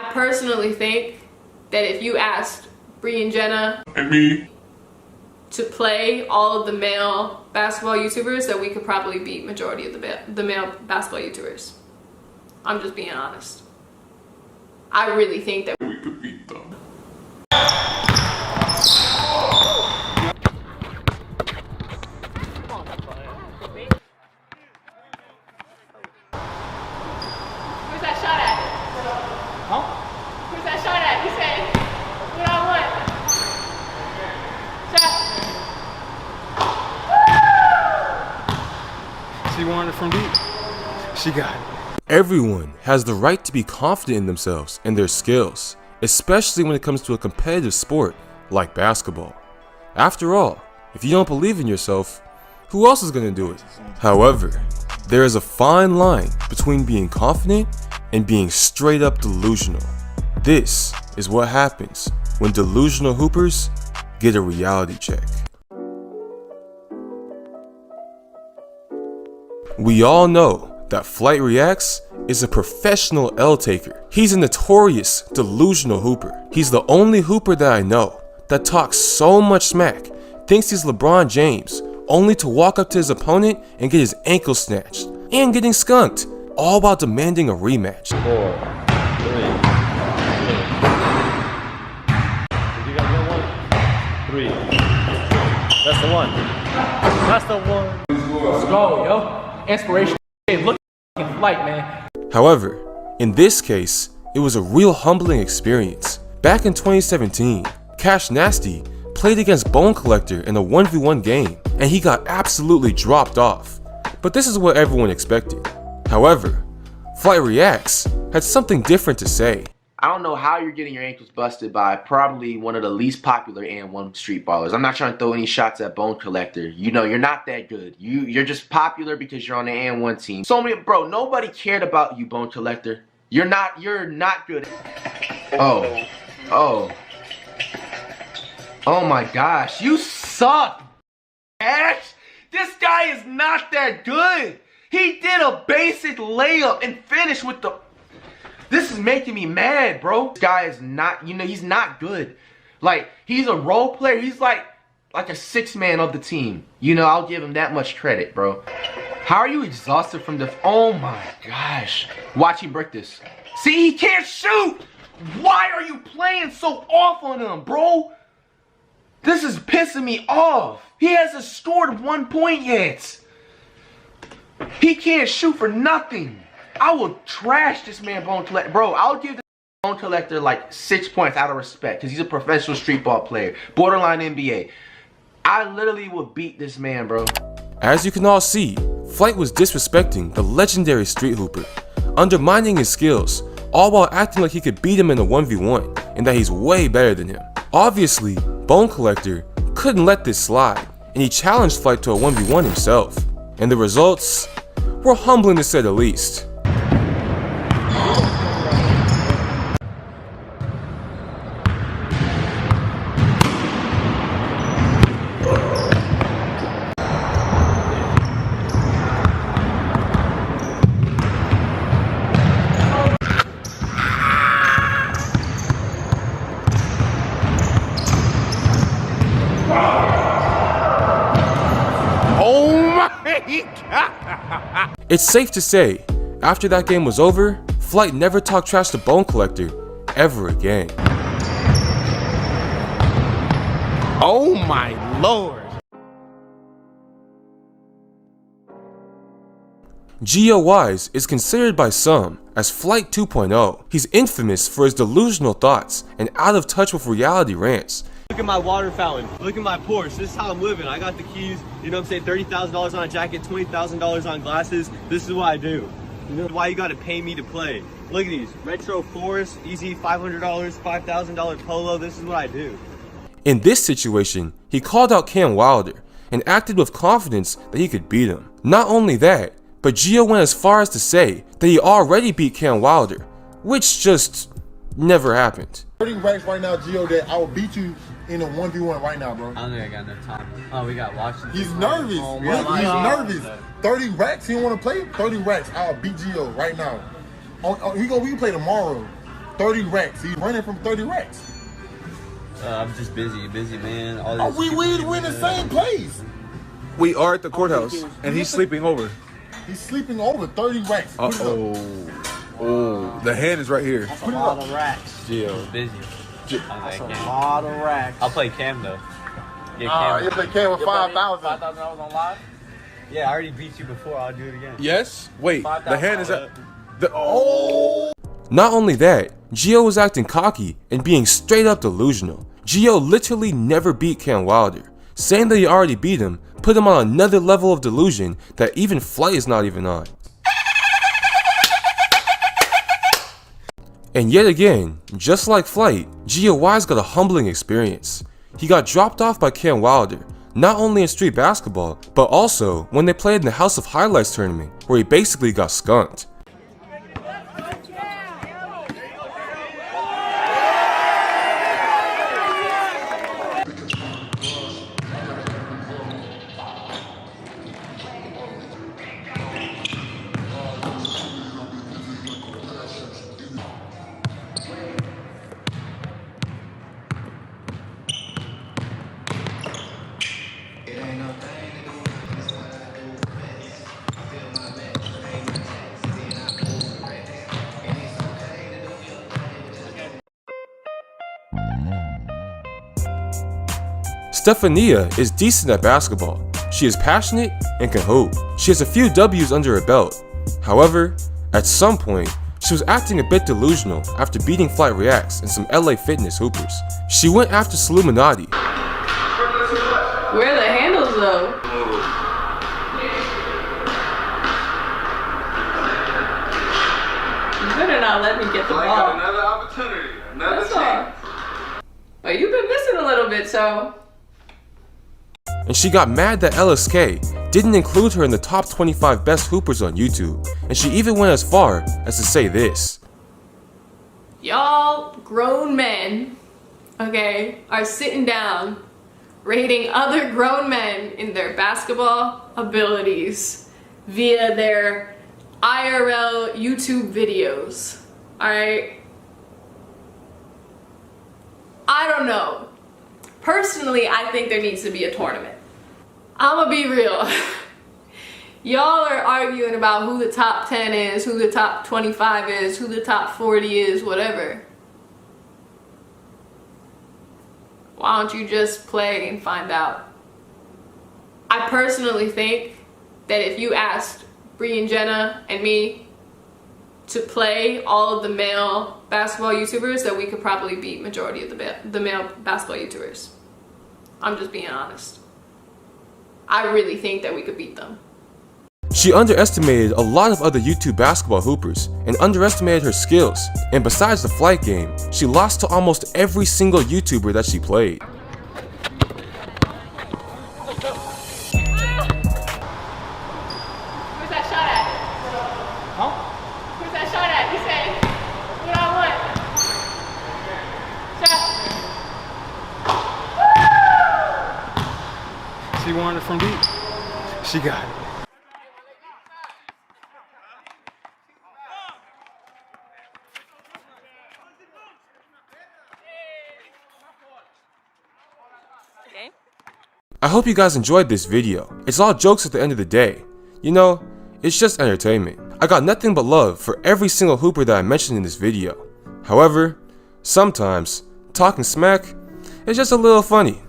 I personally think that if you asked Bree and Jenna and me to play all of the male basketball YouTubers, that we could probably beat majority of the male basketball YouTubers. I'm just being honest. I really think that we could beat them. Where's that shot at? Huh? Where's that shot at? You said, what I want. Shot. She wanted it from deep. She got it. Everyone has the right to be confident in themselves and their skills, especially when it comes to a competitive sport like basketball. After all, if you don't believe in yourself, who else is going to do it? However, there is a fine line between being confident and being straight up delusional. This is what happens when delusional hoopers get a reality check. We all know that Flight Reacts is a professional L taker. He's a notorious delusional hooper. He's the only hooper that I know that talks so much smack, thinks he's LeBron James, only to walk up to his opponent and get his ankle snatched, and getting skunked, all while demanding a rematch. 4, 3, 2. You got one? 3. That's the one. That's the one. Let's go, yo. Inspiration. Hey, look at Flight, man. However, in this case, it was a real humbling experience. Back in 2017, Cash Nasty played against Bone Collector in a 1v1 game, and he got absolutely dropped off. But this is what everyone expected. However, Flight Reacts had something different to say. I don't know how you're getting your ankles busted by probably one of the least popular and1 street ballers. I'm not trying to throw any shots at Bone Collector. You know, you're not that good. You're just popular because you're on the and1 team. So many, bro, nobody cared about you, Bone Collector. You're not good. Oh my gosh, you suck, Ash. This guy is not that good. He did a basic layup and finished with the... This is making me mad, bro. This guy is not, he's not good. Like, he's a role player. He's like a six-man of the team. I'll give him that much credit, bro. How are you exhausted from the... Oh my gosh. Watch him break this. See, he can't shoot. Why are you playing so off on him, bro? This is pissing me off. He hasn't scored 1 point yet. He can't shoot for nothing. I will trash this man, Bone Collector. Bro, I'll give this Bone Collector like 6 points out of respect because he's a professional street ball player. Borderline NBA. I literally would beat this man, bro. As you can all see, Flight was disrespecting the legendary street hooper, undermining his skills, all while acting like he could beat him in a 1v1 and that he's way better than him. Obviously, Bone Collector couldn't let this slide, and he challenged Flight to a 1v1 himself. And the results were humbling to say the least. It's safe to say, after that game was over, Flight never talked trash to Bone Collector ever again. Oh my lord. Gio Wise is considered by some as Flight 2.0. He's infamous for his delusional thoughts and out of touch with reality rants. Look at my water fountain. Look at my Porsche. This is how I'm living. I got the keys. You know what I'm saying? $30,000 on a jacket, $20,000 on glasses. This is what I do. You know why you got to pay me to play. Look at these. Retro Forest, easy $500, $5,000 polo. This is what I do. In this situation, he called out Cam Wilder and acted with confidence that he could beat him. Not only that, but Gio went as far as to say that he already beat Cam Wilder, which just never happened. 30 racks right now, Gio, that I will beat you in a 1v1 right now, bro. I don't think I got enough time. Oh, we got Washington. He's nervous. He's nervous. 30 racks, he don't want to play? 30 racks, I'll beat Gio right now. We can play tomorrow. 30 racks. He's running from 30 racks. I'm just busy, man. We in the same place. We are at the courthouse, and he's sleeping over. He's sleeping over 30 racks. Oh, the hand is right here. That's a lot of racks. Gio, busy. That's a lot of racks. I'll play Cam though. Yeah, You play Cam with 5,000. $5,000 on live? Yeah, I already beat you before. I'll do it again. Yes. Wait, the hand is at the. Not only that, Gio was acting cocky and being straight up delusional. Gio literally never beat Cam Wilder, saying that he already beat him put him on another level of delusion that even Flight is not even on. And yet again, just like Flight, Gio Wise got a humbling experience. He got dropped off by Cam Wilder, not only in street basketball, but also when they played in the House of Highlights tournament, where he basically got skunked. Stephania is decent at basketball. She is passionate and can hoop. She has a few W's under her belt. However, at some point, she was acting a bit delusional after beating Flight Reacts and some LA Fitness hoopers. She went after So Illuminati. Where are the handles though? You better not let me get the ball. Another opportunity. Another That's all. But you've been missing a little bit, so. And she got mad that LSK didn't include her in the top 25 best hoopers on YouTube, and she even went as far as to say this. Y'all grown men, okay, are sitting down rating other grown men in their basketball abilities via their IRL YouTube videos, alright? I don't know. Personally, I think there needs to be a tournament. I'ma be real. Y'all are arguing about who the top 10 is, who the top 25 is, who the top 40 is, whatever. Why don't you just play and find out? I personally think that if you asked Bree and Jenna and me to play all of the male basketball YouTubers, that we could probably beat majority of the male basketball YouTubers. I'm just being honest. I really think that we could beat them. She underestimated a lot of other YouTube basketball hoopers and underestimated her skills, and besides the Flight game, she lost to almost every single YouTuber that she played. Where's that shot at? Huh? Where's that shot at? You say, what I want? Shot. She wanted it from deep. She got it. I hope you guys enjoyed this video. It's all jokes at the end of the day. You know, it's just entertainment. I got nothing but love for every single hooper that I mentioned in this video. However, sometimes, talking smack is just a little funny,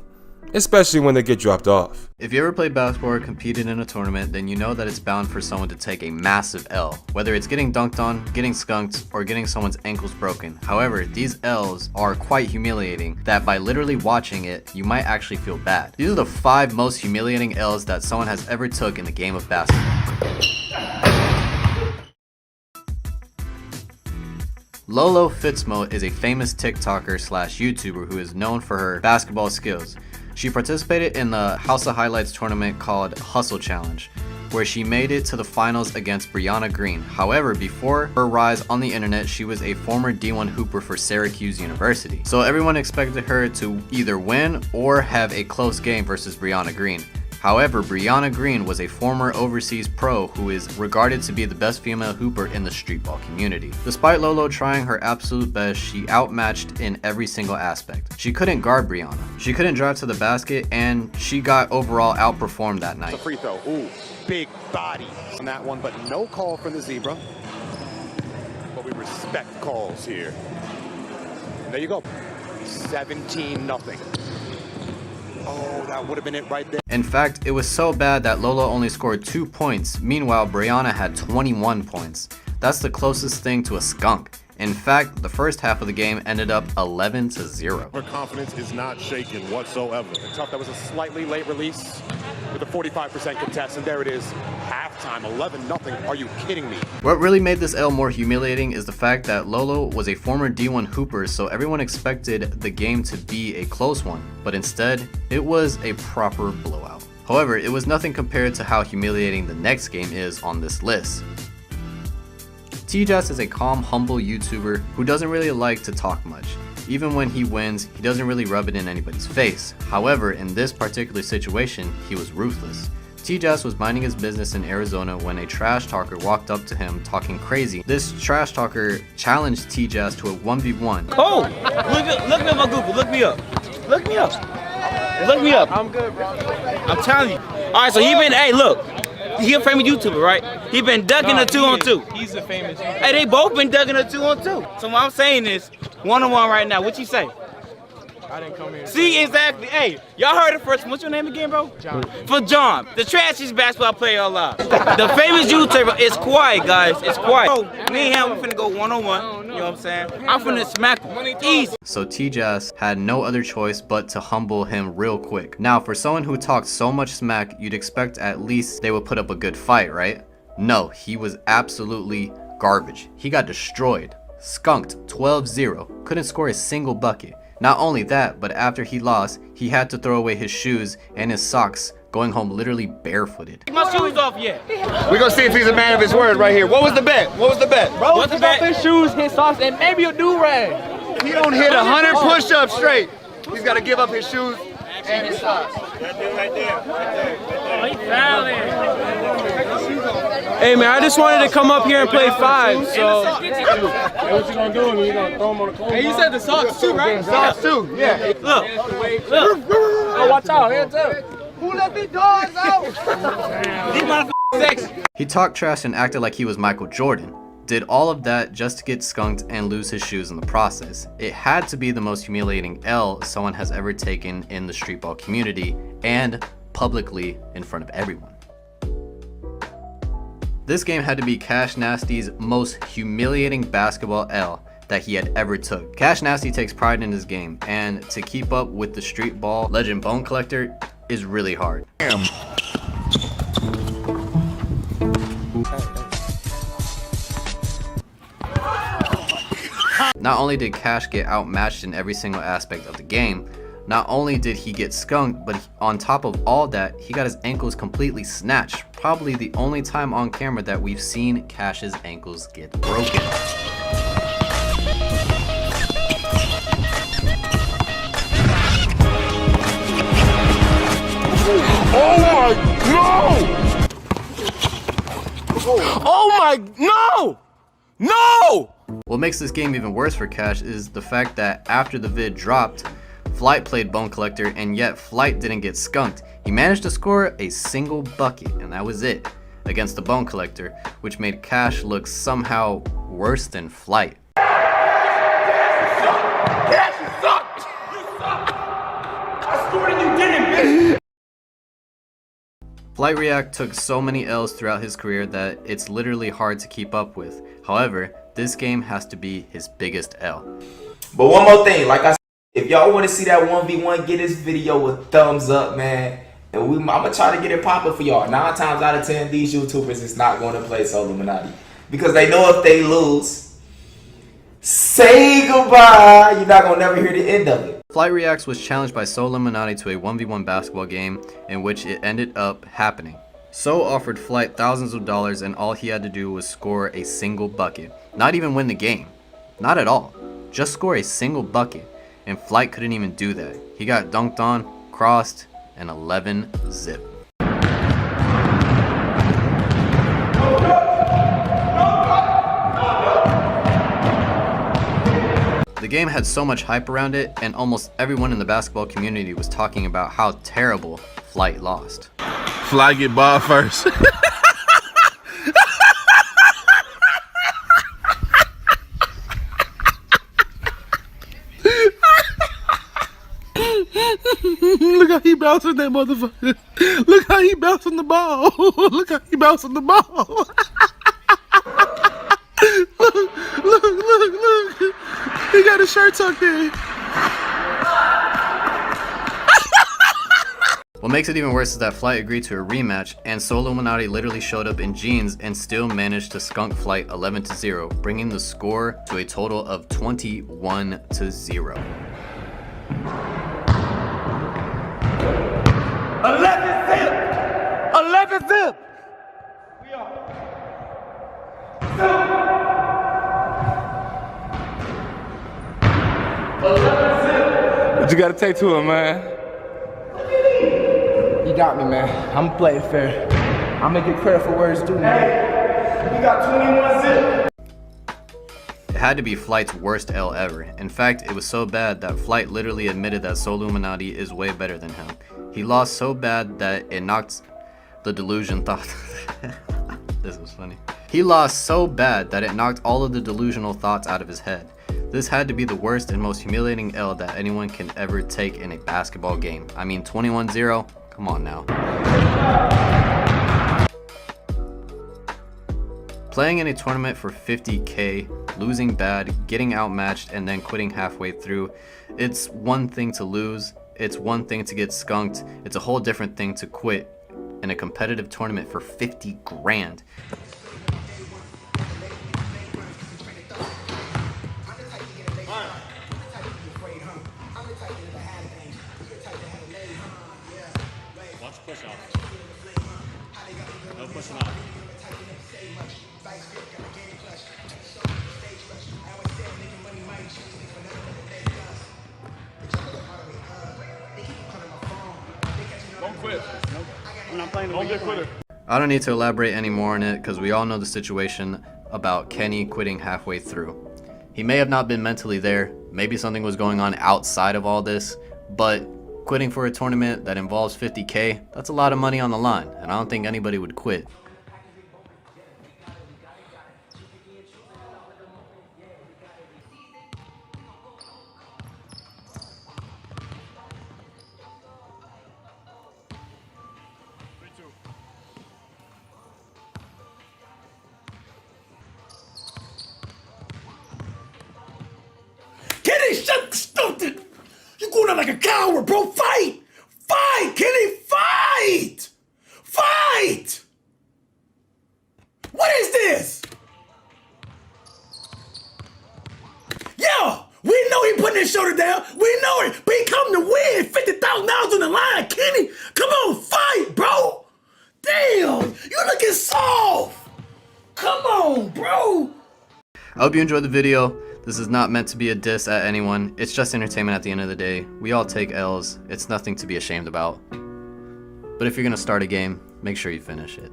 especially when they get dropped off. If you ever played basketball or competed in a tournament, then you know that it's bound for someone to take a massive L, whether it's getting dunked on, getting skunked, or getting someone's ankles broken. However, these L's are quite humiliating that by literally watching it, you might actually feel bad. These are the 5 most humiliating L's that someone has ever took in the game of basketball. Lolo Fitzmo is a famous TikToker slash YouTuber who is known for her basketball skills. She participated in the House of Highlights tournament called Hustle Challenge, where she made it to the finals against Brianna Green. However, before her rise on the internet, she was a former D1 hooper for Syracuse University. So everyone expected her to either win or have a close game versus Brianna Green. However, Brianna Green was a former overseas pro who is regarded to be the best female hooper in the streetball community. Despite Lolo trying her absolute best, she outmatched in every single aspect. She couldn't guard Brianna, she couldn't drive to the basket, and she got overall outperformed that night. It's a free throw. Ooh, big body on that one, but no call from the Zebra. But we respect calls here. There you go. 17-0. Oh, that would have been it right there. In fact, it was so bad that Lolo only scored 2 points. Meanwhile, Brianna had 21 points. That's the closest thing to a skunk. In fact, the first half of the game ended up 11-0. Her confidence is not shaken whatsoever. Tough, that was a slightly late release with a 45% contest, and there it is. Halftime, 11-0. Are you kidding me? What really made this L more humiliating is the fact that Lolo was a former D1 hooper, so everyone expected the game to be a close one, but instead, it was a proper blowout. However, it was nothing compared to how humiliating the next game is on this list. TJS is a calm, humble YouTuber who doesn't really like to talk much. Even when he wins, he doesn't really rub it in anybody's face. However, in this particular situation, he was ruthless. TJS was minding his business in Arizona when a trash talker walked up to him talking crazy. This trash talker challenged TJS to a 1v1. Oh! Look me up on Google. Look me up. Look me up. Look me up. I'm good, bro. I'm telling you. Alright, so he been, hey, look. He a famous YouTuber, right? He been ducking a 2-on-2. He's a famous YouTuber. Hey, they both been ducking a 2-on-2. So what I'm saying is, 1-on-1 right now. What you say? I didn't come here. See, exactly. Hey, y'all heard it first. What's your name again, bro? John. For John, the trashiest basketball player alive. The famous YouTuber is quiet, guys. It's quiet. Bro, me and him, we finna go 1-on-1. You know what I'm saying? I'm finna smack him. Easy. So TJS had no other choice but to humble him real quick. Now, for someone who talked so much smack, you'd expect at least they would put up a good fight, right? No, he was absolutely garbage. He got destroyed. Skunked 12-0. Couldn't score a single bucket. Not only that, but after he lost, he had to throw away his shoes and his socks, going home literally barefooted. My shoes off yet. We're gonna see if he's a man of his word right here. What was the bet? What was the bet? Bro, What's the take off bet? his shoes, his socks, and maybe a do-rag. He don't hit 100 push-ups straight. He's gotta give up his shoes and his socks. Hey man, I just wanted to come up here and play 5, so. What you gonna do? You gonna throw him on the court? Hey, you said the socks too, right? Socks too, yeah. Look. Oh, watch out, hands up. Who let these dogs out? These motherfuckers sexy. He talked trash and acted like he was Michael Jordan. Did all of that just to get skunked and lose his shoes in the process. It had to be the most humiliating L someone has ever taken in the streetball community and publicly in front of everyone. This game had to be Cash Nasty's most humiliating basketball L that he had ever took. Cash Nasty takes pride in his game, and to keep up with the street ball legend Bone Collector is really hard. Not only did Cash get outmatched in every single aspect of the game, not only did he get skunked, but on top of all that, he got his ankles completely snatched. Probably the only time on camera that we've seen Cash's ankles get broken. Oh my, no! Oh my, no! No! What makes this game even worse for Cash is the fact that after the vid dropped, Flight played Bone Collector, and yet Flight didn't get skunked. He managed to score a single bucket, and that was it, against the Bone Collector, which made Cash look somehow worse than Flight. Cash, you suck! You suck! I scored and you didn't, bitch! Flight React took so many L's throughout his career that it's literally hard to keep up with. However, this game has to be his biggest L. But one more thing, like I said, if y'all want to see that 1v1, get this video a thumbs up, man. And I'm going to try to get it popping for y'all. 9 times out of 10, these YouTubers is not going to play So Illuminati. Because they know if they lose, say goodbye. You're not going to never hear the end of it. Flight Reacts was challenged by So Illuminati to a 1v1 basketball game in which it ended up happening. So offered Flight thousands of dollars, and all he had to do was score a single bucket. Not even win the game. Not at all. Just score a single bucket. And Flight couldn't even do that. He got dunked on, crossed, and 11-zip. game had so much hype around it, and almost everyone in the basketball community was talking about how terrible Flight lost. Fly get ball first. Look how he bouncing that motherfucker. Look how he bouncing the ball. Look how he bouncing the ball. Look. He got his shirt tucked in. What makes it even worse is that Flight agreed to a rematch, and So Illuminati literally showed up in jeans and still managed to skunk Flight 11-0, bringing the score to a total of 21-0. 11 zip. What you gotta take to him, man? You got me, man. I'm gonna play it fair. I'm gonna get credit for where it's due, man. You got 21 zip. It had to be Flight's worst L ever. In fact, it was so bad that Flight literally admitted that So Illuminati is way better than him. He lost so bad that it knocked the delusion thought. This was funny. He lost so bad that it knocked all of the delusional thoughts out of his head. This had to be the worst and most humiliating L that anyone can ever take in a basketball game. I mean, 21-0, come on now. Playing in a tournament for 50K, losing bad, getting outmatched, and then quitting halfway through, it's one thing to lose, it's one thing to get skunked, it's a whole different thing to quit in a competitive tournament for 50 grand. Watch push off. No pushing off. Don't quit. I'm not playing the Don't get quitter. I don't need to elaborate any more on it because we all know the situation about Kenny quitting halfway through. He may have not been mentally there, maybe something was going on outside of all this, but quitting for a tournament that involves 50K, that's a lot of money on the line, and I don't think anybody would quit. Kenny, shut the stupid! You going out like a coward, bro. Fight! Fight, Kenny, fight! Fight! What is this? Yo, we know he putting his shoulder down. We know it, but he come to win. $50,000 on the line, Kenny. Come on, fight, bro. Damn, you looking soft. Come on, bro. I hope you enjoyed the video. This is not meant to be a diss at anyone. It's just entertainment at the end of the day. We all take L's. It's nothing to be ashamed about. But if you're gonna start a game, make sure you finish it.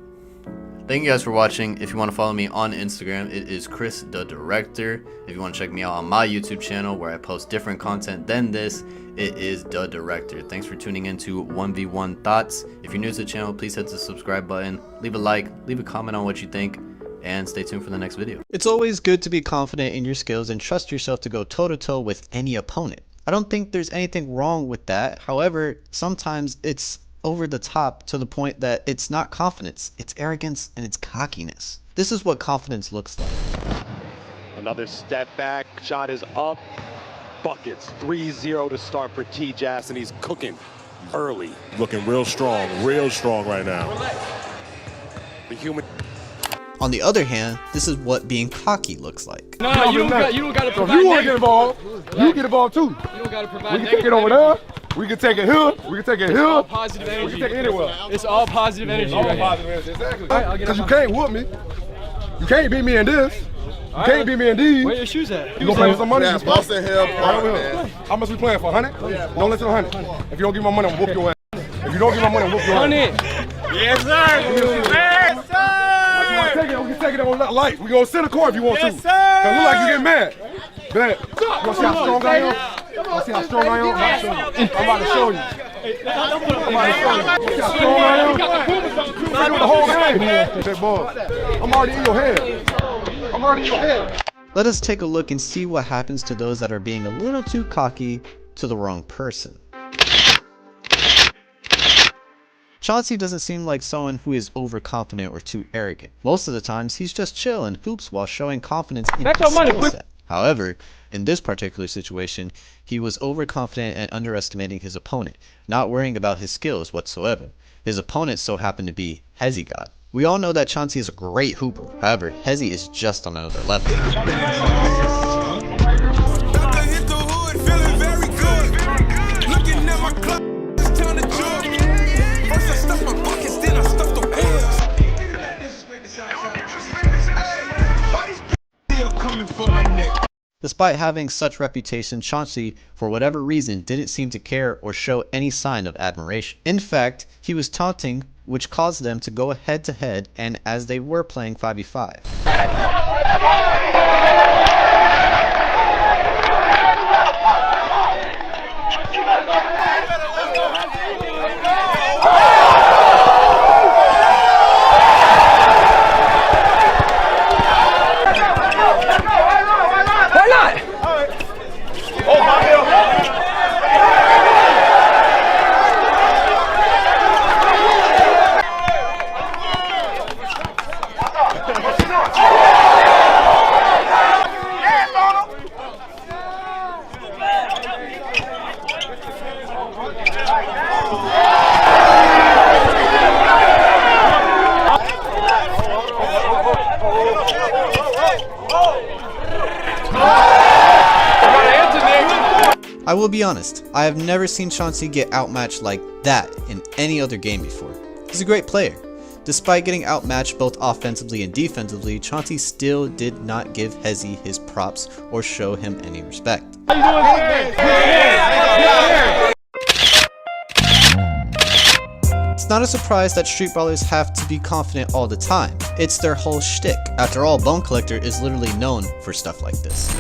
Thank you guys for watching. If you want to follow me on Instagram, it is Chris the Director. If you want to check me out on my YouTube channel where I post different content than this, it is the Director. Thanks for tuning in to 1v1 Thoughts. If you're new to the channel, please hit the subscribe button, leave a like, leave a comment on what you think, and stay tuned for the next video. It's always good to be confident in your skills and trust yourself to go toe-to-toe with any opponent. I don't think there's anything wrong with that. However, sometimes it's over the top to the point that it's not confidence, it's arrogance and it's cockiness. This is what confidence looks like. Another step back, shot is up, buckets, 3-0 to start for T-Jazz, and he's cooking early. Looking real strong right now. The human. On the other hand, this is what being cocky looks like. No, you don't got to So provide. if you want to get involved, you get involved too. You don't got to provide. We can take it over there. We can take it here. We can take it here. All positive energy. We can take it anywhere. It's all positive energy. All right positive energy, exactly. Because you can't whoop me. You can't beat me in this. You can't beat me in these. Where your shoes at? You gonna play for some money? Yeah, Boston Hill, Right over here. How much we playing for? 100? Don't listen to 100. If you don't give me my money, I'm whoop your ass. If you don't give me my money, I'm whoop your ass. 100. Yes, sir. Yes, sir. Take it. We can take it on lights. We gonna center court if you want to. Cause it look like you get mad. Bet. You wanna see how strong I am? You wanna see how strong I am? I'm about to show you. I'm about to show you. See how strong I am? I do the whole game. That ball. I'm already in your head. I'm already in your head. Let us take a look and see what happens to those that are being a little too cocky to the wrong person. Chanty doesn't seem like someone who is overconfident or too arrogant. Most of the times, he's just chill and hoops while showing confidence in his skill set. However, in this particular situation, he was overconfident and underestimating his opponent, not worrying about his skills whatsoever. His opponent so happened to be Hezi God. We all know that Chanty is a great hooper, however, Hezi is just on another level. Despite having such reputation, Chanty, for whatever reason, didn't seem to care or show any sign of admiration. In fact, he was taunting, which caused them to go head to head, and as they were playing 5v5. I will be honest, I have never seen Chanty get outmatched like that in any other game before. He's a great player. Despite getting outmatched both offensively and defensively, Chanty still did not give Hezi his props or show him any respect. It's not a surprise that street brawlers have to be confident all the time. It's their whole shtick. After all, Bone Collector is literally known for stuff like this.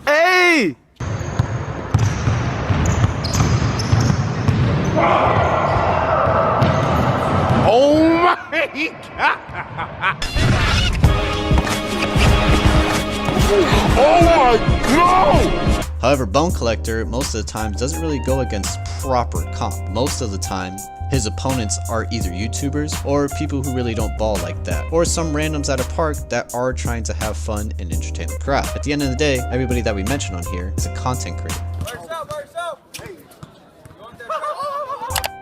Hey! Oh my God! Oh my God! However, Bone Collector most of the time doesn't really go against proper comp. Most of the time, his opponents are either YouTubers or people who really don't ball like that, or some randoms at a park that are trying to have fun and entertain the crowd. At the end of the day, everybody that we mention on here is a content creator.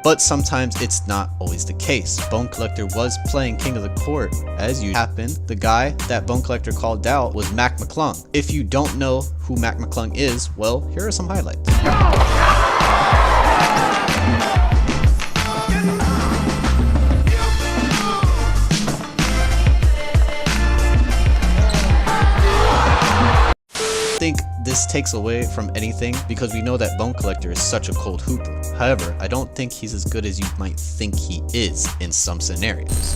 But sometimes it's not always the case. Bone Collector was playing King of the Court. As you happen, the guy that Bone Collector called out was McClung. If you don't know who McClung is, well, here are some highlights. I think this takes away from anything because we know that Bone Collector is such a cold hooper. However, I don't think he's as good as you might think he is in some scenarios.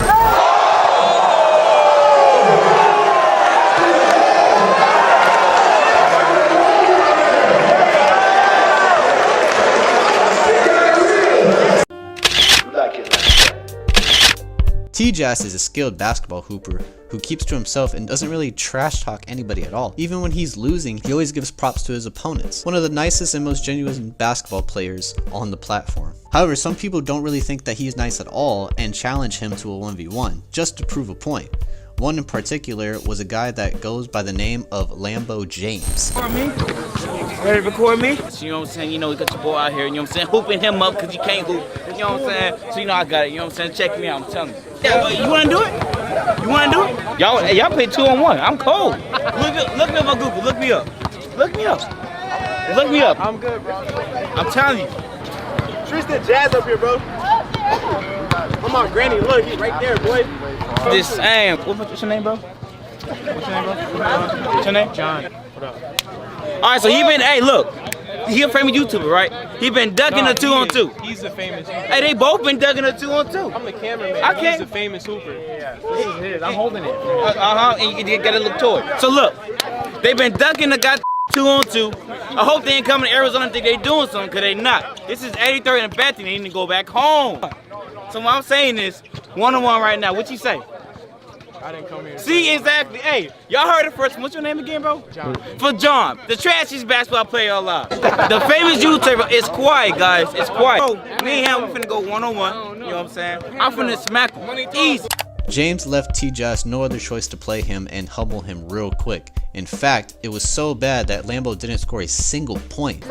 T-Jazz is a skilled basketball hooper who keeps to himself and doesn't really trash talk anybody at all. Even when he's losing, he always gives props to his opponents. One of the nicest and most genuine basketball players on the platform. However, some people don't really think that he's nice at all and challenge him to a 1v1 just to prove a point. One in particular was a guy that goes by the name of Lambo James. Ready to record me? So, you know what I'm saying? You know, you got your boy out here, you know what I'm saying? Hooping him up because you can't hoop. You know what I'm saying? So, you know, I got it. You know what I'm saying? Check me out. I'm telling you. Yeah, you want to do it? You want to do it? Y'all play 2-on-1. I'm cold. Look me up on Google. Look me up. Look me up. Look me up. I'm good, bro. I'm telling you. Tristan Jazz up here, bro. Come on, Granny. Look, he's right there, boy. This same. What's your name, bro? What's your name, bro? What's your name? John. What up? All right, so he he a famous YouTuber, right? He been ducking a 2-on-2. He's a famous hooper. Hey, they both been ducking a 2-on-2. I'm the cameraman. I can't. He's a famous hooper. Yeah. This is his. I'm holding it. And you gotta look toward it. So look, they been ducking the guy 2-on-2. I hope they ain't coming to Arizona and think they doing something, because they not. This is 83rd and Bethany. They need to go back home. So what I'm saying is, 1-on-1 right now. What you say? I didn't come here. See, exactly. Hey, y'all heard it first. What's your name again, bro? John. For John, the trashiest basketball player alive. The famous YouTuber is quiet, guys. It's quiet. Bro, me and him, we finna go 1-on-1. You know what I'm saying? I'm finna smack him. Easy. James left T-Josh no other choice to play him and humble him real quick. In fact, it was so bad that Lambo didn't score a single point.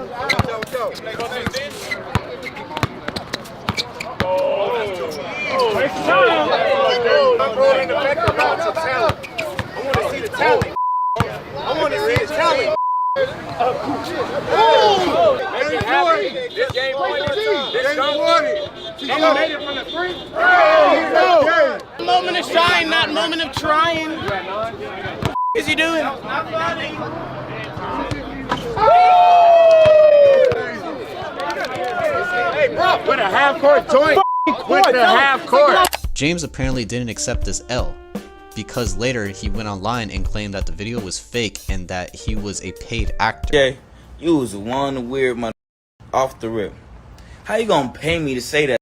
Moment of shine, not moment of trying. Is he doing? Hey, bro, with a half-court joint. With the half-court. James apparently didn't accept this L, because later he went online and claimed that the video was fake and that he was a paid actor. Okay, you was one weird mother off the rip. How you gonna pay me to say that?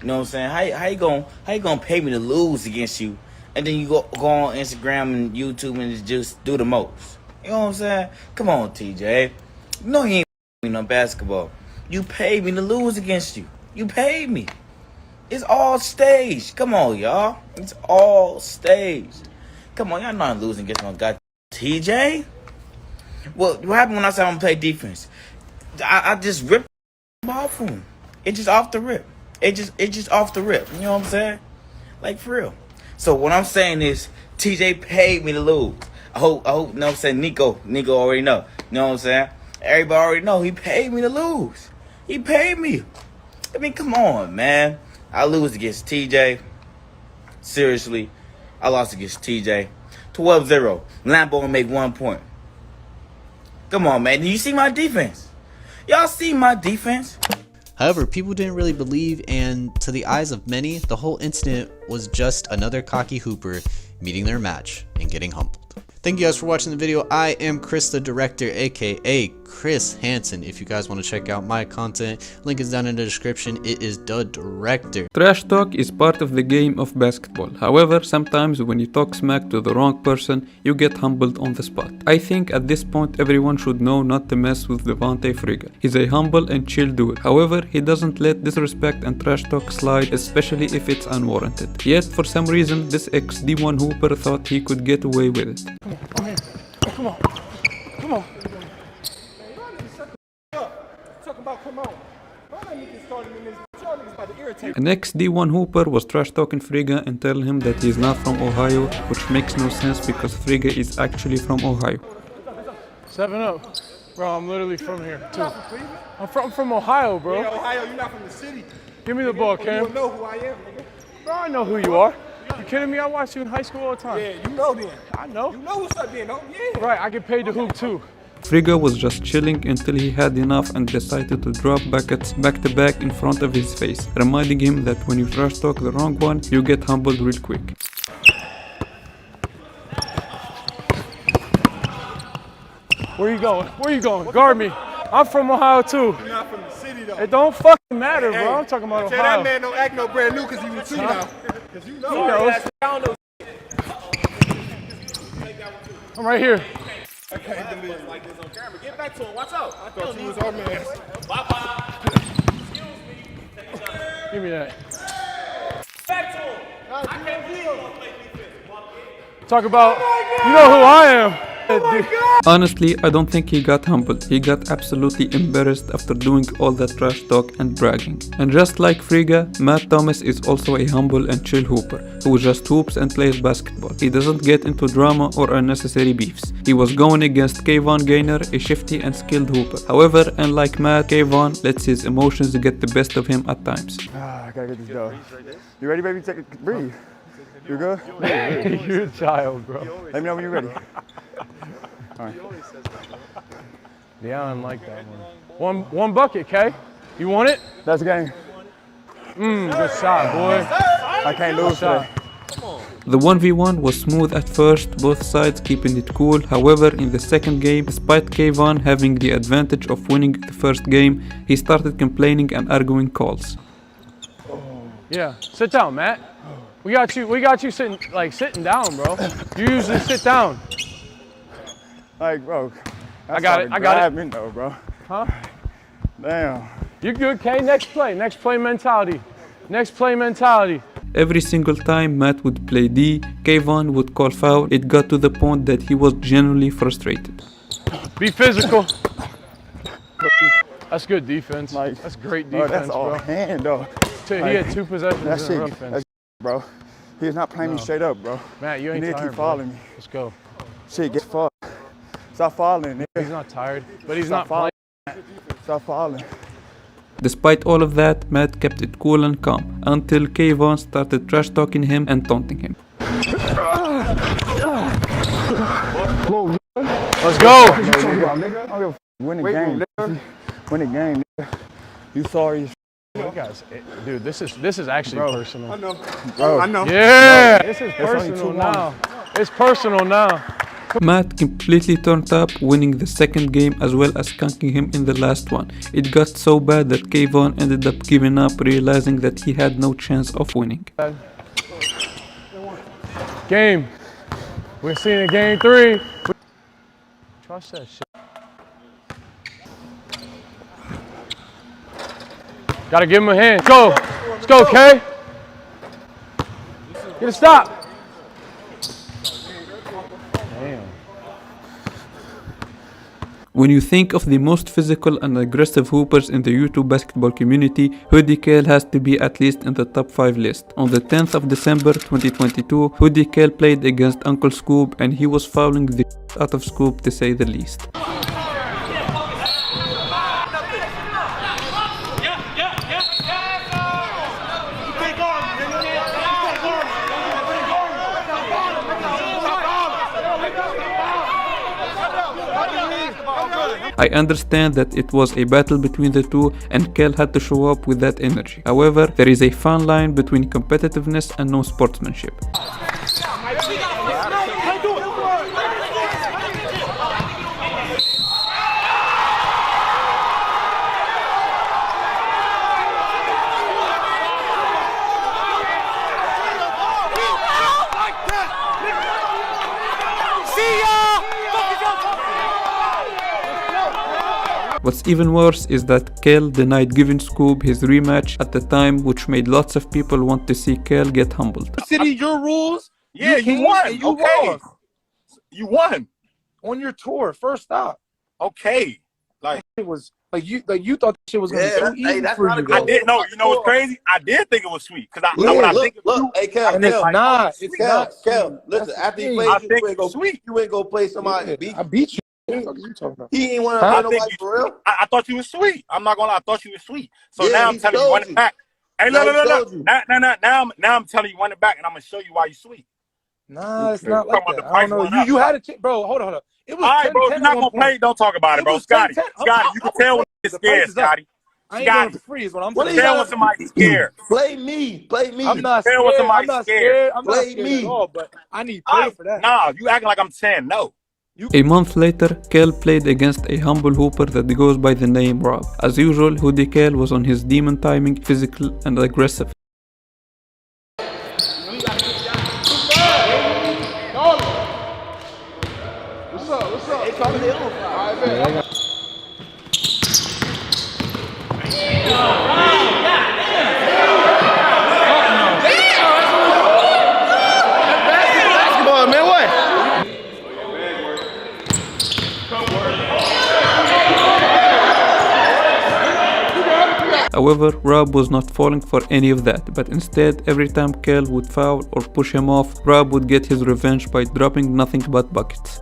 You know what I'm saying? How you gonna pay me to lose against you, and then you go on Instagram and YouTube and just do the most? You know what I'm saying? Come on, TJ. You know you ain't me no basketball. You paid me to lose against you. You paid me. It's all staged. Come on, y'all. It's all staged. Come on, y'all not losing against my guy TJ. Well, what happened when I said I'm gonna play defense? I just ripped the ball from him. It just off the rip. It just off the rip. You know what I'm saying? Like, for real. So what I'm saying is TJ paid me to lose. I hope, you know what I'm saying? Nico already know. You know what I'm saying? Everybody already know he paid me to lose. He paid me. I mean, come on, man. I lose against TJ. Seriously. I lost against TJ. 12-0. Lambo will make 1 point. Come on, man. Do you see my defense? Y'all see my defense? However, people didn't really believe, and to the eyes of many, the whole incident was just another cocky hooper meeting their match and getting humbled. Thank you guys for watching the video. I am Chris the Director, aka Chris Hansen. If you guys want to check out my content, link is down in the description. It is the Director. Trash talk is part of the game of basketball. However, sometimes when you talk smack to the wrong person, you get humbled on the spot. I think at this point everyone should know not to mess with Devonte Frier. He's a humble and chill dude. However, he doesn't let disrespect and trash talk slide, especially if it's unwarranted. Yet, for some reason, this ex-D1 hooper thought he could get away with it. Come on. Come on. Talk about come on. An ex-D1 hooper was trash talking Frier and telling him that he's not from Ohio, which makes no sense because Frier is actually from Ohio. 7 up. Bro, I'm literally from here too. I'm from Ohio, bro. Yeah, Ohio, you're not from the city. Give me the ball, Cam. You don't know who I am, nigga. Bro, I know who you are. You kidding me? I watched you in high school all the time. Yeah, you know then. I know. You know what's up then, though? Yeah. Right, I get paid to hoop too. Frier was just chilling until he had enough and decided to drop buckets back to back in front of his face, reminding him that when you trash talk the wrong one, you get humbled real quick. Where you going? Where you going? Guard me. I'm from Ohio too. You're not from the city though. It don't fucking matter, bro. I'm talking about Ohio. Ohio. That man don't act no brand new because he was two now. Because you know. He knows. I'm right here. I can't believe it like this on camera. Get back to him. Watch out. I thought you was our man. Give me that. Back to him. I can't believe Talk about, you know who I am. Honestly, I don't think he got humbled. He got absolutely embarrassed after doing all that trash talk and bragging. And just like Frier, Matt Thomas is also a humble and chill hooper who just hoops and plays basketball. He doesn't get into drama or unnecessary beefs. He was going against Kavon Gaynor, a shifty and skilled hooper. However, unlike Matt, Kavon lets his emotions get the best of him at times. I gotta get this done. You ready, baby? Take a breathe. You good? You're a child, bro. Let me know when you're ready. All right. Yeah, I don't like that one. One bucket, K. You want it? That's the game. Good shot, boy. I can't lose today. The 1v1 was smooth at first, both sides keeping it cool. However, in the second game, despite Kavon having the advantage of winning the first game, he started complaining and arguing calls. Yeah, sit down, Matt. We got you sitting down, bro. You usually sit down. Like, bro. I got it. Me though, bro. Huh? Damn. You good, K? Next play mentality. Next play mentality. Every single time Matt would play D, Kavon would call foul. It got to the point that he was genuinely frustrated. Be physical. That's good defense. Like, that's great defense, that's all bro. hand, though. He had 2 possessions That in shit, defense. that's bro. He's not playing me straight up, bro. Matt, you ain't need tired, to keep following me. Let's go. Shit, get fucked. Stop falling, nigga. He's not tired, but he's Stop not playing. Stop falling. Despite all of that, Matt kept it cool and calm until Kavon started trash talking him and taunting him. Let's go. Win the game. Win the game, nigga. You sorry. You guys, dude, this is actually personal. I know. Bro, I know. Yeah, this is personal now. It's personal now. Matt completely turned up, winning the second game as well as skunking him in the last one. It got so bad that Kavon ended up giving up, realizing that he had no chance of winning. Game. We're seeing a game 3. Trust that shit. Gotta give him a hand. Go. Let's go, K. Get a stop. Damn. When you think of the most physical and aggressive hoopers in the YouTube basketball community, Hoody Kale has to be at least in the top 5 list. On the 10th of December 2022, Hoody Kale played against Uncle Scoop and he was fouling the out of Scoop to say the least. I understand that it was a battle between the two and Kale had to show up with that energy. However, there is a fine line between competitiveness and no sportsmanship. What's even worse is that Kale denied giving Scoop his rematch at the time, which made lots of people want to see Kale get humbled. City, your rules. Yeah, you won. You okay. lost. You won. On your tour, first stop. Okay. Like it was like you thought shit was gonna be so easy for you. I didn't know. You know what's crazy? I did think it was sweet because I Yeah, when I look, think of look, you, hey, Kel, and it's Kel, not. it's Kel, Kel, listen. that's After the he thing. played, I think you ain't go play somebody. Yeah, Beat I beat you. What are you talking about? He ain't want Huh? to play nobody for real. I thought you was sweet. I'm not gonna lie. I thought you was sweet. So Yeah, now I'm he telling you, showed run it you. back. Hey, Now no. he showed you. Now I'm telling you, run it back, and I'm gonna show you why you sweet. Nah, it's not like Talking that. about I don't know. the price You going had a chance, bro. Hold on. It was All right, 10, bro. 10 You're not at gonna one play. point. Don't talk about it, bro. was Scotty, 10. you can tell when it's The scared, price is up. Scotty. I ain't going Scotty, for free is what I'm you saying. can tell when somebody's scared. Play me. I'm not Tell when scared. somebody's scared. I'm not scared at all, but I need All pay right, for that. Nah, you acting like I'm saying no. A month later, Kale played against a humble hooper that goes by the name Rob. As usual, Hoody Kale was on his demon timing, physical and aggressive. What's up? Hey, call me the all right, man. Basketball, man, what? However, Rob was not falling for any of that, but instead, every time Kale would foul or push him off, Rob would get his revenge by dropping nothing but buckets.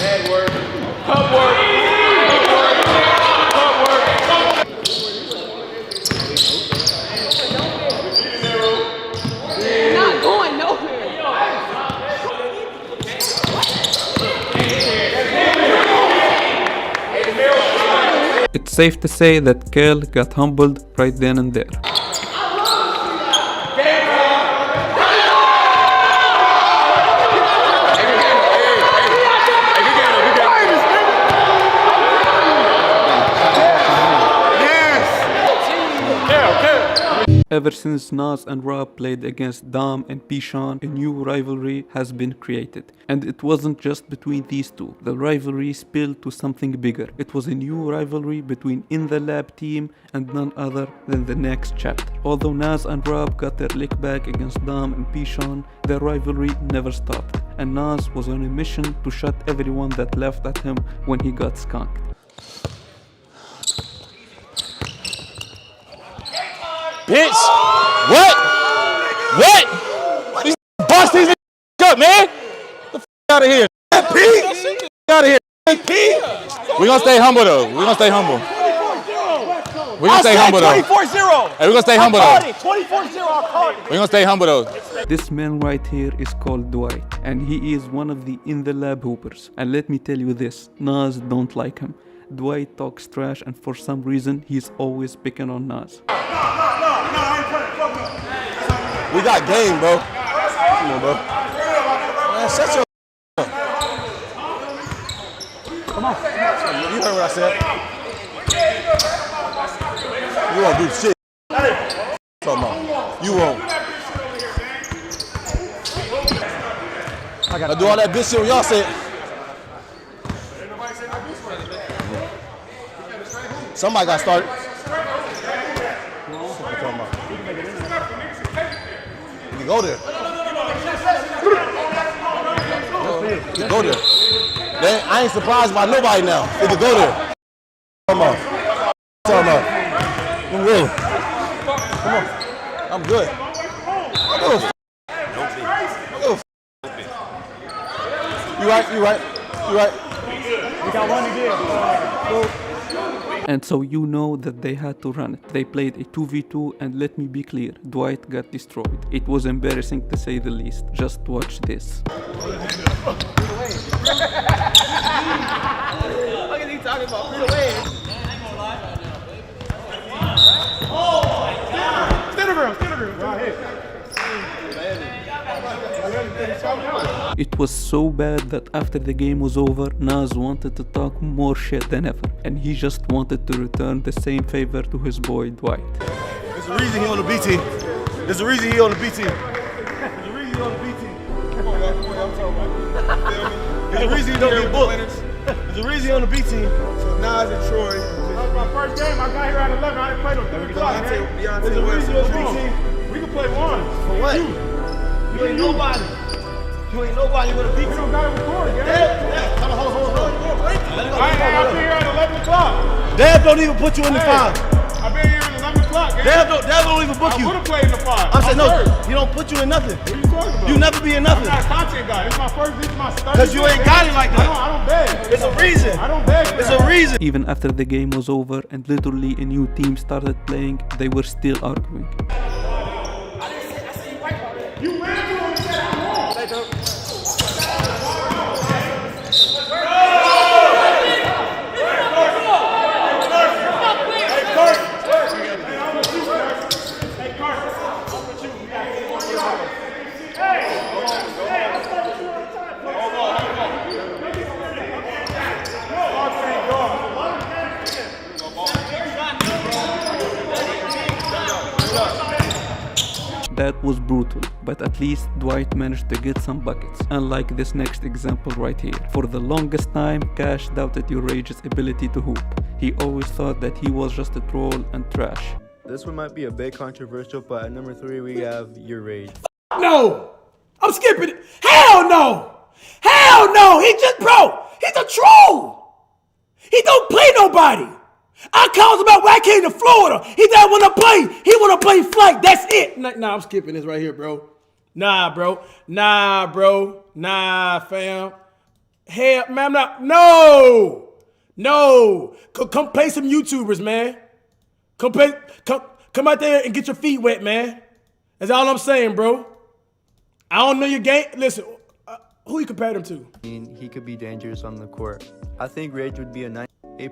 Head work. Cup work. Cup work. Not going nowhere. It's safe to say that Kale got humbled right then and there. Ever since Nas and Rob played against Dom and Pishan, a new rivalry has been created. And it wasn't just between these two. The rivalry spilled to something bigger. It was a new rivalry between In The Lab team and none other than the next chapter. Although Nas and Rob got their lick back against Dom and Pishan, their rivalry never stopped. And Nas was on a mission to shut everyone that laughed at him when he got skunked. Bitch! What? What? These bust these up, man! The out of here. Pete! Out of here. Pete! We gonna stay humble though. We gonna stay humble. We gonna stay humble though. 24-0. Hey, we gonna stay humble though. 24-0. We gonna stay humble though. This man right here is called Dwight, and he is one of the In The Lab hoopers. And let me tell you this, Nas don't like him. Dwight talks trash, and for some reason, he's always picking on Nas. We got game, bro. Come on, bro. Man, shut your up. Come on. You heard what I said. You won't do shit. Talking about. You won't. I do all that bitch shit when y'all said. Somebody got started. You can go there. You can go there. Man, I ain't surprised by nobody now. You can go there. Come on. Come on. I'm real. Come on. I'm good. You right, you right, you right. We got one again. And so you know that they had to run it. They played a 2v2, and let me be clear, Dwight got destroyed. It was embarrassing to say the least. Just watch this. Look at he talking about free away. Stand around, right here. It was so bad that after the game was over, Nas wanted to talk more shit than ever, and he just wanted to return the same favor to his boy Dwight. There's a reason he on the B team. There's a reason he on the B team. There's a reason he on the B team. There's a reason he don't get booked. There's a reason he on the B team. So Nas and Troy. That was my first game. I got here at 11. I didn't play no 3 o'clock, man. There's a reason on the B team. We can play one. For what? You ain't nobody. You ain't nobody with a beat. We don't got it recorded, gang. Hold on. I've been here at 11 o'clock. Dad don't even put you in the 5. I've been here at 11 o'clock, gang. Dad don't even book you. I would have played in the 5. I'm saying, no, he don't put you in nothing. What are you talking about? You never be in nothing. I'm not a content guy. This is my third. Because you ain't got it like that. I don't beg. It's a reason. I don't beg. It's a reason. Even after the game was over and literally a new team started playing, they were still arguing. You ran to him and said I'm wrong. That was brutal, but at least Dwight managed to get some buckets, unlike this next example right here. For the longest time, Cash doubted Urage's ability to hoop. He always thought that he was just a troll and trash. This one might be a bit controversial, but at number 3 we have Urage. No! I'm skipping it. Hell no! Hell no! He's a troll! He don't play nobody! I called him out when I came to Florida. He didn't want to play. He want to play flight. That's it. Nah, I'm skipping this right here, bro. Nah, bro. Nah, fam. Hell, man, I'm not. No. Come play some YouTubers, man. Come out there and get your feet wet, man. That's all I'm saying, bro. I don't know your game. Listen, who you compared him to? I mean, he could be dangerous on the court. I think Rage would be a 9 A+.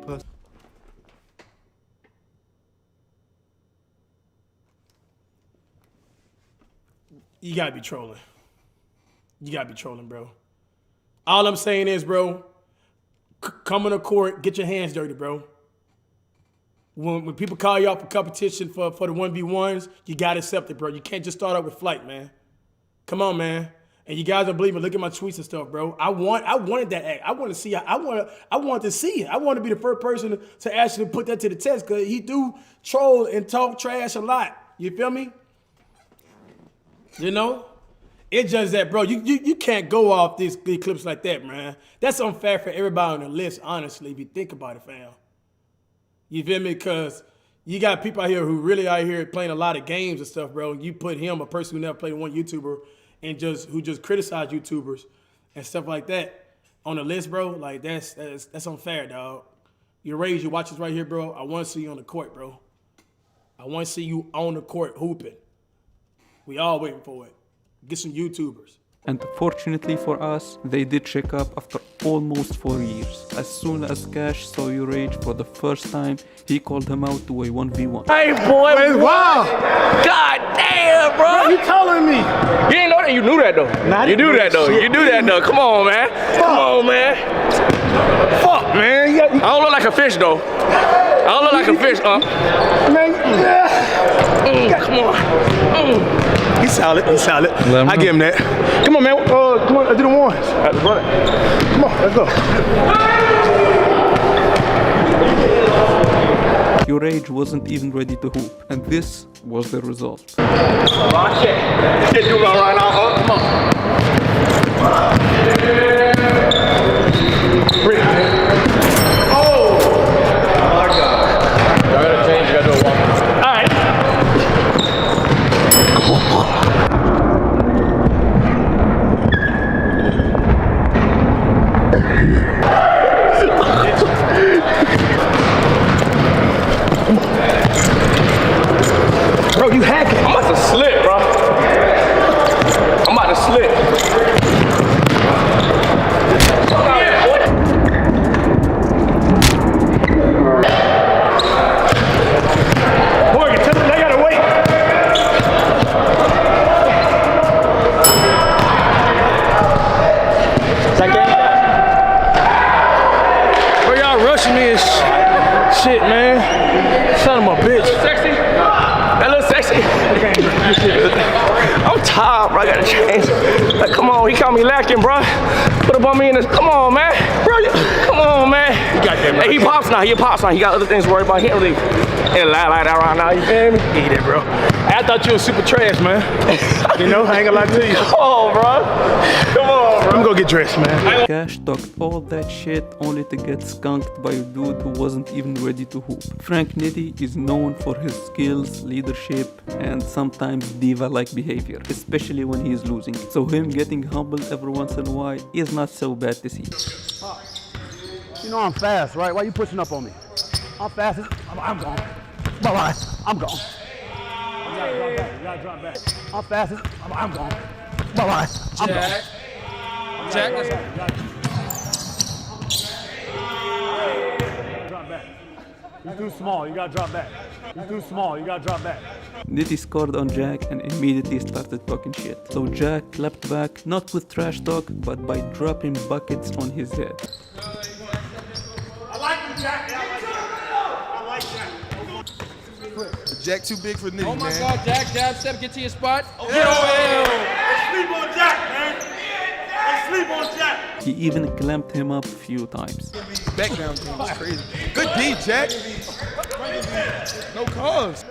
You gotta be trolling. You gotta be trolling, bro. All I'm saying is, bro, come on the court, get your hands dirty, bro. When people call you out for competition for the 1v1s, you gotta accept it, bro. You can't just start out with flight, man. Come on, man. And you guys don't believe me. Look at my tweets and stuff, bro. I wanted that act. I want to see. I want to see it. I want to be the first person to actually put that to the test because he do troll and talk trash a lot. You feel me? You know, it's just that, bro. You can't go off these clips like that, man. That's unfair for everybody on the list, honestly. If you think about it, fam. You feel me? Because you got people out here who really out here playing a lot of games and stuff, bro. You put him, a person who never played one YouTuber, and who just criticize YouTubers and stuff like that on the list, bro. Like that's unfair, dog. You raise, you watch this right here, bro. I want to see you on the court, bro. I want to see you on the court hooping. We all waiting for it. Get some YouTubers. And fortunately for us, they did check up after almost 4 years. As soon as Cash saw you rage for the first time, he called him out to a 1v1. Hey, boy. Wow. God damn, bro. You telling me? You ain't know that? You knew that, though. You knew that, though. You knew that, though. Come on, man. Come on, man. Fuck, man. I don't look like a fish, though. I don't look like a fish, man. Come on. He's solid. I give him that. Come on, man. Come on, do the ones. Come on, let's go. Your rage wasn't even ready to hoop, and this was the result. Watch it. Get you right now, huh? Come on. Oh! My God. I gotta change. You gotta do a walk. All right. Bro, you hacking. I'm about to slip, bro. I'm about to slip. Morgan, tell them they gotta wait. Bro, y'all rushing me and shit, man. Son of a bitch. Sexy? That look sexy. I'm tired, bro. I gotta change. Like, come on, he caught me lacking, bro. Put up on me in this. Come on, man. Bro, come on, man. You got that, bro. Hey, he pops now. He pops now. He got other things to worry about. He don't really like that right now. You feel me? Eat it, bro. I thought you was super trash, man. You know, I ain't gonna lie to you. Oh, bro. Come on, bro. I'm gonna go get dressed, man. Cash talked all that shit only to get skunked by a dude who wasn't even ready to hoop. Frank Niti is known for his skills, leadership, and sometimes diva-like behavior, especially when he is losing. So him getting humble every once in a while is not so bad to see. You know I'm fast, right? Why you pushing up on me? I'm fast. I'm gone. Bye-bye. I'm gone. You gotta drop back. I'm fast. I'm gone. Bye-bye. I'm gone. Jack, Drop back. You're too small. You gotta drop back. You're too small. You gotta drop back. Niti scored on Jack and immediately started talking shit. So Jack clapped back, not with trash talk, but by dropping buckets on his head. I like you, Jack. I like Jack. Jack too big for Nitty, oh my man. God, Jack, jab step, get to your spot. Oh, Sleep on Jack, man. Sleep on Jack. He even clamped him up a few times. Back down to him. That's crazy. Good D, Jack. No cause.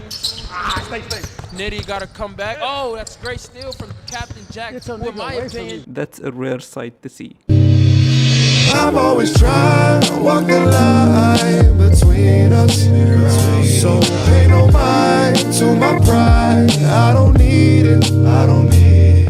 Stay. Nitty gotta come back. Oh, that's great steal from Captain Jack. In my opinion. That's a rare sight to see. I've always tried to walk the line between us. So pay no mind to my pride. I don't need it.